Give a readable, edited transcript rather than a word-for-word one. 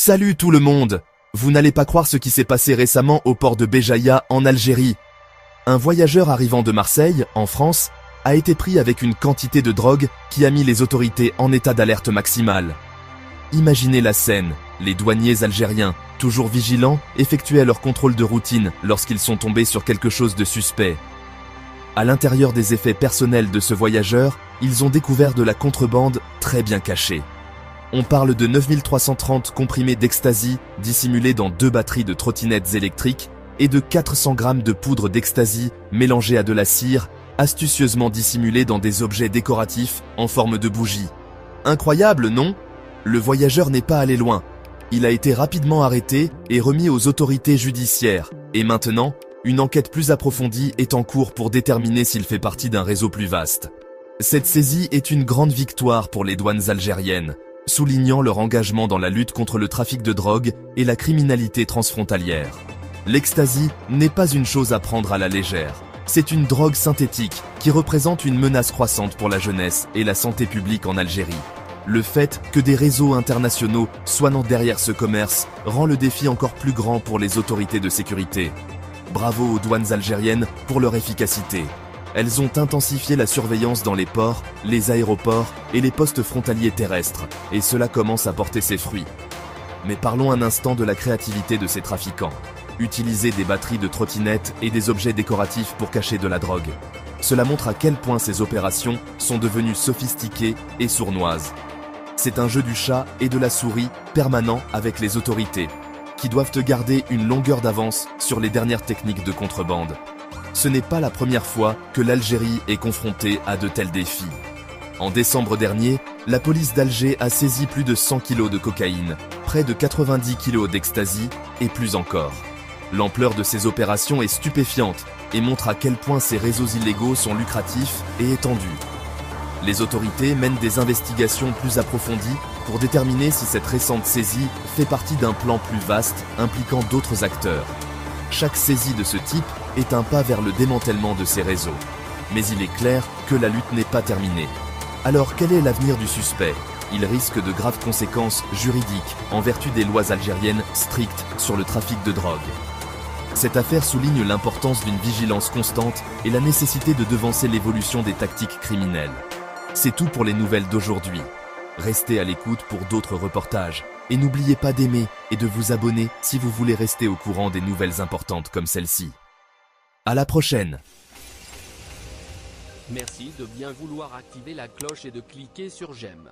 Salut tout le monde! Vous n'allez pas croire ce qui s'est passé récemment au port de Béjaïa en Algérie. Un voyageur arrivant de Marseille, en France, a été pris avec une quantité de drogue qui a mis les autorités en état d'alerte maximale. Imaginez la scène, les douaniers algériens, toujours vigilants, effectuaient leur contrôle de routine lorsqu'ils sont tombés sur quelque chose de suspect. À l'intérieur des effets personnels de ce voyageur, ils ont découvert de la contrebande très bien cachée. On parle de 9330 comprimés d'ecstasy dissimulés dans 2 batteries de trottinettes électriques et de 400 grammes de poudre d'ecstasy mélangée à de la cire, astucieusement dissimulée dans des objets décoratifs en forme de bougies. Incroyable, non? Le voyageur n'est pas allé loin. Il a été rapidement arrêté et remis aux autorités judiciaires. Et maintenant, une enquête plus approfondie est en cours pour déterminer s'il fait partie d'un réseau plus vaste. Cette saisie est une grande victoire pour les douanes algériennes, soulignant leur engagement dans la lutte contre le trafic de drogue et la criminalité transfrontalière. L'ecstasy n'est pas une chose à prendre à la légère. C'est une drogue synthétique qui représente une menace croissante pour la jeunesse et la santé publique en Algérie. Le fait que des réseaux internationaux soient derrière ce commerce rend le défi encore plus grand pour les autorités de sécurité. Bravo aux douanes algériennes pour leur efficacité. Elles ont intensifié la surveillance dans les ports, les aéroports et les postes frontaliers terrestres, et cela commence à porter ses fruits. Mais parlons un instant de la créativité de ces trafiquants. Utiliser des batteries de trottinettes et des objets décoratifs pour cacher de la drogue. Cela montre à quel point ces opérations sont devenues sophistiquées et sournoises. C'est un jeu du chat et de la souris permanent avec les autorités, qui doivent garder une longueur d'avance sur les dernières techniques de contrebande. Ce n'est pas la première fois que l'Algérie est confrontée à de tels défis. En décembre dernier, la police d'Alger a saisi plus de 100 kg de cocaïne, près de 90 kg d'ecstasy et plus encore. L'ampleur de ces opérations est stupéfiante et montre à quel point ces réseaux illégaux sont lucratifs et étendus. Les autorités mènent des investigations plus approfondies pour déterminer si cette récente saisie fait partie d'un plan plus vaste impliquant d'autres acteurs. Chaque saisie de ce type est un pas vers le démantèlement de ces réseaux. Mais il est clair que la lutte n'est pas terminée. Alors quel est l'avenir du suspect? Il risque de graves conséquences juridiques en vertu des lois algériennes strictes sur le trafic de drogue. Cette affaire souligne l'importance d'une vigilance constante et la nécessité de devancer l'évolution des tactiques criminelles. C'est tout pour les nouvelles d'aujourd'hui. Restez à l'écoute pour d'autres reportages. Et n'oubliez pas d'aimer et de vous abonner si vous voulez rester au courant des nouvelles importantes comme celle-ci. À la prochaine! Merci de bien vouloir activer la cloche et de cliquer sur j'aime.